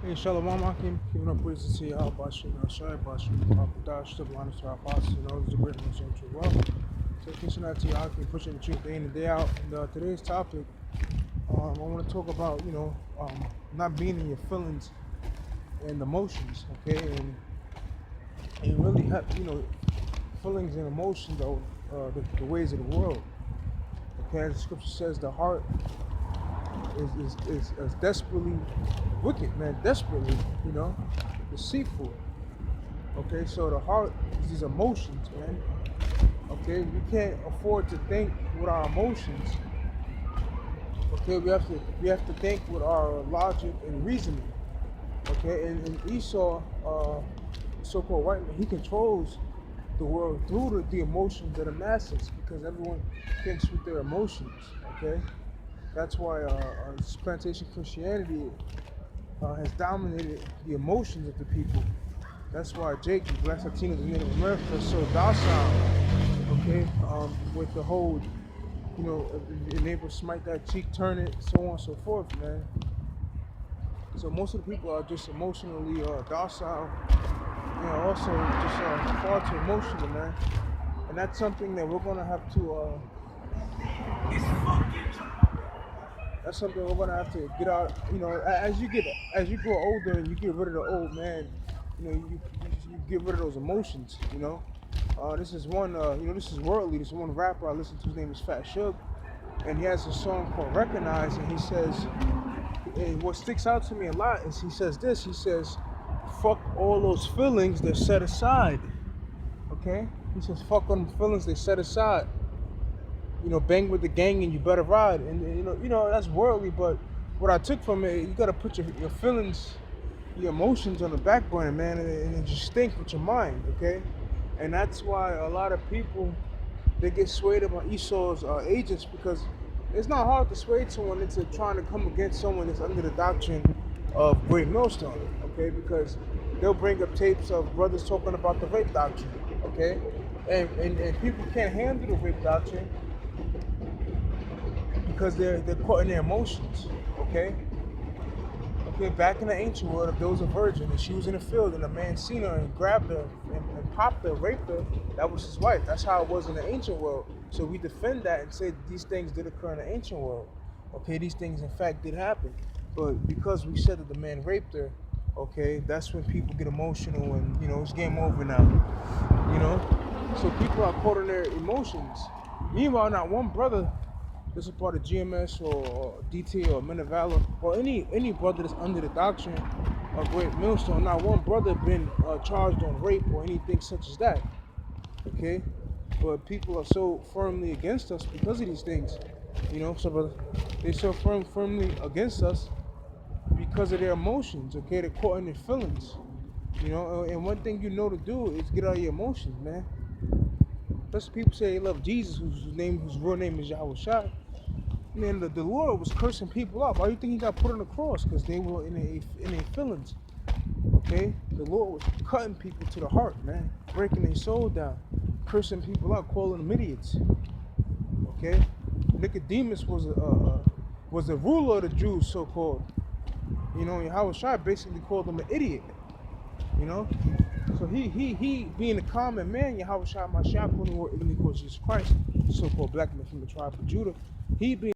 Hey, Shalom, Akim. Giving up praises to Yahweh, Bashim, Ashai, Bashim, Bakudash, the honest to our apostles, and others, the great and so true. Well, taking out to Akim, pushing the truth day in and day out. And today's topic, I want to talk about, not being in your feelings and emotions, okay? And really have, feelings and emotions are the ways of the world, okay? As the scripture says, the heart is desperately wicked, man, desperately, deceitful. Okay, so the heart is these emotions, man. Okay, we can't afford to think with our emotions. Okay, we have to think with our logic and reasoning. Okay, and Esau, so-called white man, he controls the world through the emotions of the masses because everyone thinks with their emotions. Okay, that's why plantation Christianity has dominated the emotions of the people. That's why Jacob, Black Latinos, and Native America are so docile, okay, with the whole, if your neighbor smite that cheek, turn it, so on and so forth, man. So most of the people are just emotionally docile, and also just far too emotional, man. And that's something that we're gonna have to. That's something we're gonna have to get out. As you grow older and you get rid of the old man, you get rid of those emotions. This is one. This is worldly. This is one rapper I listen to. His name is Fat Shug, and he has a song called "Recognize." And he says, and what sticks out to me a lot is he says this. He says, "Fuck all those feelings they're set aside." Okay. He says, "Fuck all them feelings they set aside." Bang with the gang and you better ride. And that's worldly, but what I took from it, you gotta put your feelings, your emotions on the back burner, man, and just think with your mind, okay? And that's why a lot of people, they get swayed about Esau's agents, because it's not hard to sway someone into trying to come against someone that's under the doctrine of Great Millstone, okay? Because they'll bring up tapes of brothers talking about the rape doctrine, okay? And people can't handle the rape doctrine because they're caught in their emotions, okay? Okay, back in the ancient world, if there was a virgin and she was in the field and a man seen her and grabbed her and popped her, raped her, that was his wife. That's how it was in the ancient world. So we defend that and say these things did occur in the ancient world. Okay, these things in fact did happen. But because we said that the man raped her, okay, that's when people get emotional and, it's game over now. So people are caught in their emotions. Meanwhile, not one brother that's a part of GMS or DT or Men of Valor or any brother that's under the doctrine of Great Millstone, not one brother been charged on rape or anything such as that. Okay, but people are so firmly against us because of these things. So they're so firmly against us because of their emotions. Okay, they're caught in their feelings. And one thing to do is get out of your emotions, man. Plus, people say they love Jesus, whose real name is Yahweh Shai. Man, the Lord was cursing people out. Why do you think he got put on the cross? Because they were in their feelings. Okay? The Lord was cutting people to the heart, man. Breaking their soul down. Cursing people out, calling them idiots. Okay? Nicodemus was the ruler of the Jews, so-called. Yahweh Shai basically called him an idiot. So he being a common man, Yahweh Shai Mashiach, when he called Jesus Christ, so-called black man from the tribe of Judah, he being